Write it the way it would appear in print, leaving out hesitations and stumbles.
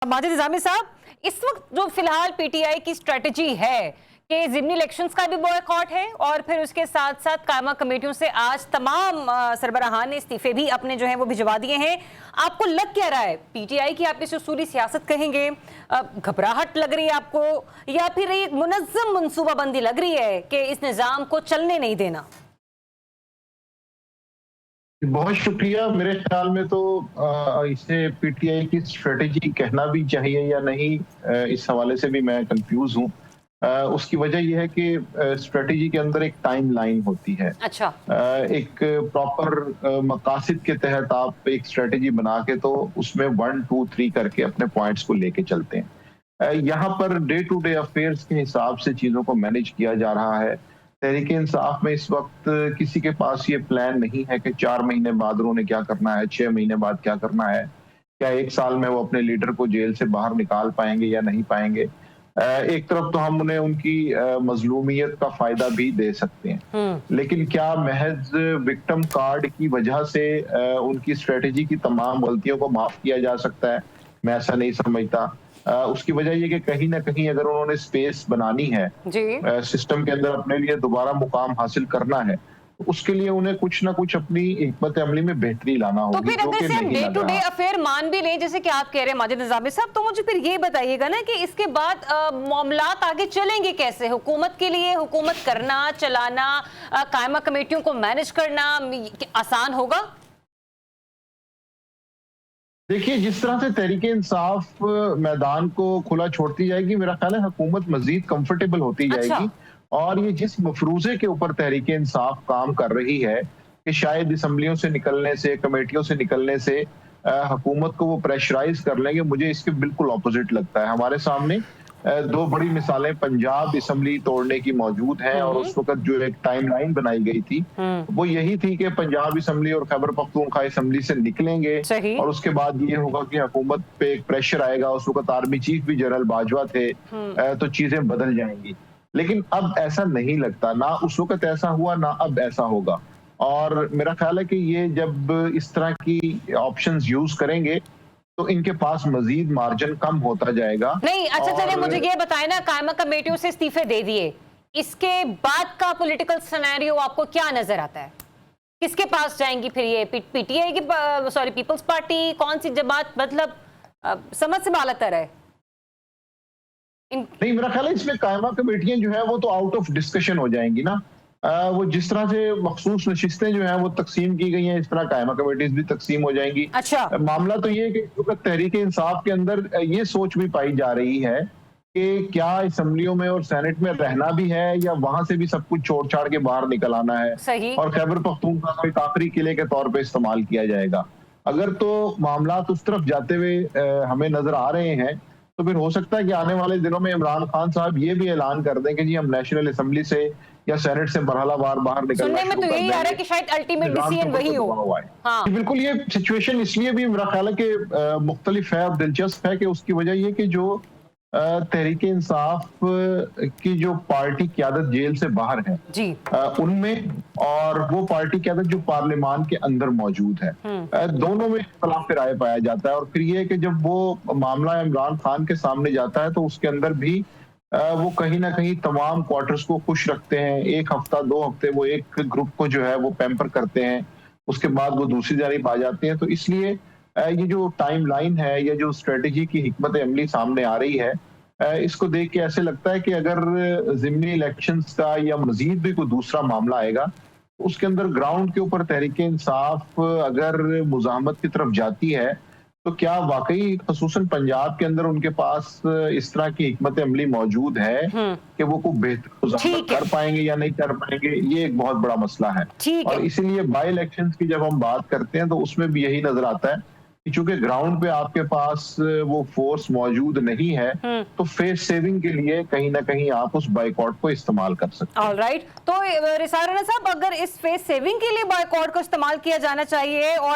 माजिद निजामी साहब, इस वक्त जो फिलहाल पीटीआई की स्ट्रेटजी है कि ज़िमनी इलेक्शंस का भी बॉयकॉट है और फिर उसके साथ साथ कायमा कमेटियों से आज तमाम सरबराहान ने इस्तीफे भी अपने जो हैं वो भिजवा दिए हैं। आपको लग क्या रहा है, पीटीआई की आप इसे उसूली सियासत कहेंगे, घबराहट लग रही है आपको, या फिर एक मुनज़्ज़म मनसूबाबंदी लग रही है कि इस निज़ाम को चलने नहीं देना? बहुत शुक्रिया। मेरे ख्याल में तो इसे पीटीआई की स्ट्रेटेजी कहना भी चाहिए या नहीं, इस हवाले से भी मैं कंफ्यूज हूँ। उसकी वजह यह है कि स्ट्रेटेजी के अंदर एक टाइम लाइन होती है। अच्छा। एक प्रॉपर मकासद के तहत आप एक स्ट्रेटेजी बना के तो उसमें 1, 2, 3 करके अपने पॉइंट्स को लेके चलते हैं। यहाँ per day to day affairs के हिसाब से चीजों को मैनेज किया जा रहा है। तहरीक इंसाफ में इस वक्त किसी के पास ये प्लान नहीं है कि 4 महीने बाद उन्होंने क्या करना है, 6 महीने बाद क्या करना है, क्या 1 साल में वो अपने लीडर को जेल से बाहर निकाल पाएंगे या नहीं पाएंगे। एक तरफ तो हम उन्हें उनकी मजलूमियत का फायदा भी दे सकते हैं, लेकिन क्या महज विक्टिम कार्ड की वजह से उनकी स्ट्रेटेजी की तमाम गलतियों को माफ किया जा सकता है? मैं ऐसा नहीं समझता। उसकी वजह ये कि कहीं ना कहीं अगर उन्होंने स्पेस बनानी है सिस्टम के अंदर, अपने लिए दोबारा मुकाम हासिल करना है, तो उसके लिए उन्हें कुछ ना कुछ अपनी हिकमत अमली में बेहतरी लाना होगी। तो फिर अगर से हम डे टू डे अफेयर मान भी लें, जैसे कि आप कह रहे हैं माजिद निजामी साहब, तो मुझे फिर ये बताइएगा ना कि इसके बाद मामलात आगे चलेंगे कैसे? हुकूमत के लिए हुकूमत करना, चलाना, कायमा कमेटियों को मैनेज करना आसान होगा? देखिए, जिस तरह से तहरीक इंसाफ मैदान को खुला छोड़ती जाएगी, मेरा ख्याल है हुकूमत मजीद कंफर्टेबल होती जाएगी। अच्छा। और ये जिस मफरूजे के ऊपर तहरीक इंसाफ काम कर रही है कि शायद असम्बलियों से निकलने से, कमेटियों से निकलने से हुकूमत को वो प्रेशराइज कर लेंगे, मुझे इसके बिल्कुल ऑपोजिट लगता है। हमारे सामने 2 बड़ी मिसालें पंजाब असम्बली तोड़ने की मौजूद हैं, और उस वक्त जो एक टाइमलाइन बनाई गई थी वो यही थी कि पंजाब असम्बली और खैबर पख्तूनख्वा असम्बली से निकलेंगे और उसके बाद ये होगा कि हुकूमत पे एक प्रेशर आएगा। उस वक्त आर्मी चीफ भी जनरल बाजवा थे, तो चीजें बदल जाएंगी। लेकिन अब ऐसा नहीं लगता, ना उस वक्त ऐसा हुआ, ना अब ऐसा होगा। और मेरा ख्याल है कि ये जब इस तरह की ऑप्शंस यूज करेंगे तो इनके पास मजीद मार्जिन कम होता जाएगा। नहीं, अच्छा चलिए मुझे ये बताएं ना, कायमा कमेटियों से इस्तीफे दे दिए, इसके बाद का पॉलिटिकल सिनेरियो आपको क्या नजर आता है? किसके पास जाएंगी फिर ये? पीटीआई की, सॉरी, पीपल्स पार्टी, कौन सी जमात? मतलब समझ से बालतर है नहीं, मेरा ख्याल है इसमें कायमा कमेटियां जो है वो तो आउट ऑफ डिस्कशन हो जाएंगी ना। वो जिस तरह से मखसूस नशिस्तें जो हैं वो तकसीम की गई हैं, इस तरह कायमा कमेटीज भी तकसीम हो जाएंगी। अच्छा। मामला तो ये है कि तहरीक इंसाफ के अंदर ये सोच भी पाई जा रही है कि क्या असम्बलियों में और सेनेट में रहना भी है या वहां से भी सब कुछ छोड़ छाड़ के बाहर निकल आना है, सही। और खैबर पख्तूनख्वा को एक आखिरी किले के तौर पे इस्तेमाल किया जाएगा। अगर तो मामला उस तरफ जाते हुए हमें नजर आ रहे हैं, तो फिर हो सकता है कि आने वाले दिनों में इमरान खान साहब ये भी ऐलान कर दें कि जी हम नेशनल असम्बली से या सेनेट से मरहलावार बाहर निकलना सुनने में तो यही आ रहा है कि शायद अल्टीमेट डिसीजन वही हो। हाँ। बिल्कुल, ये सिचुएशन इसलिए भी मेरा ख्याल है कि मुख्तलिफ है और दिलचस्प है कि उसकी वजह ये कि जो तहरीक इंसाफ की जो पार्टी क़यादत जेल से बाहर है जी, उनमें, और वो पार्टी क़यादत जो पार्लियामान के अंदर मौजूद है, दोनों में इख्तिलाफ राय पाया जाता है। और फिर ये कि जब वो मामला इमरान खान के सामने जाता है तो उसके अंदर भी वो कहीं ना कहीं तमाम क्वार्टर्स को खुश रखते हैं। 1 हफ्ता 2 हफ्ते वो एक ग्रुप को जो है वो पैम्पर करते हैं, उसके बाद वो दूसरी जानिब आ जाते हैं। तो इसलिए ये जो टाइम लाइन है या जो स्ट्रेटेजी की हिकमत अमली सामने आ रही है, इसको देख के ऐसे लगता है कि अगर ज़िमनी इलेक्शंस का या मजीद भी कोई दूसरा मामला आएगा, तो उसके अंदर ग्राउंड के ऊपर तहरीक इंसाफ अगर मुज़ाहमत की तरफ जाती है, तो क्या वाकई खसूसन पंजाब के अंदर उनके पास इस तरह की हिकमत अमली मौजूद है कि वो को बेहतर मुज़ाहमत कर पाएंगे या नहीं कर पाएंगे? ये एक बहुत बड़ा मसला है। और इसीलिए बाई इलेक्शंस की जब हम बात करते हैं तो उसमें भी यही नजर आता है कि चूंकि ग्राउंड पे आपके पास वो फोर्स मौजूद नहीं है, तो फेस सेविंग के लिए कहीं ना कहीं आप उस बाइकआउट को इस्तेमाल कर सकते हैं। ऑलराइट, तो रिसार राणा साहब, अगर इस फेस सेविंग के लिए बाइकआउट को इस्तेमाल किया जाना चाहिए और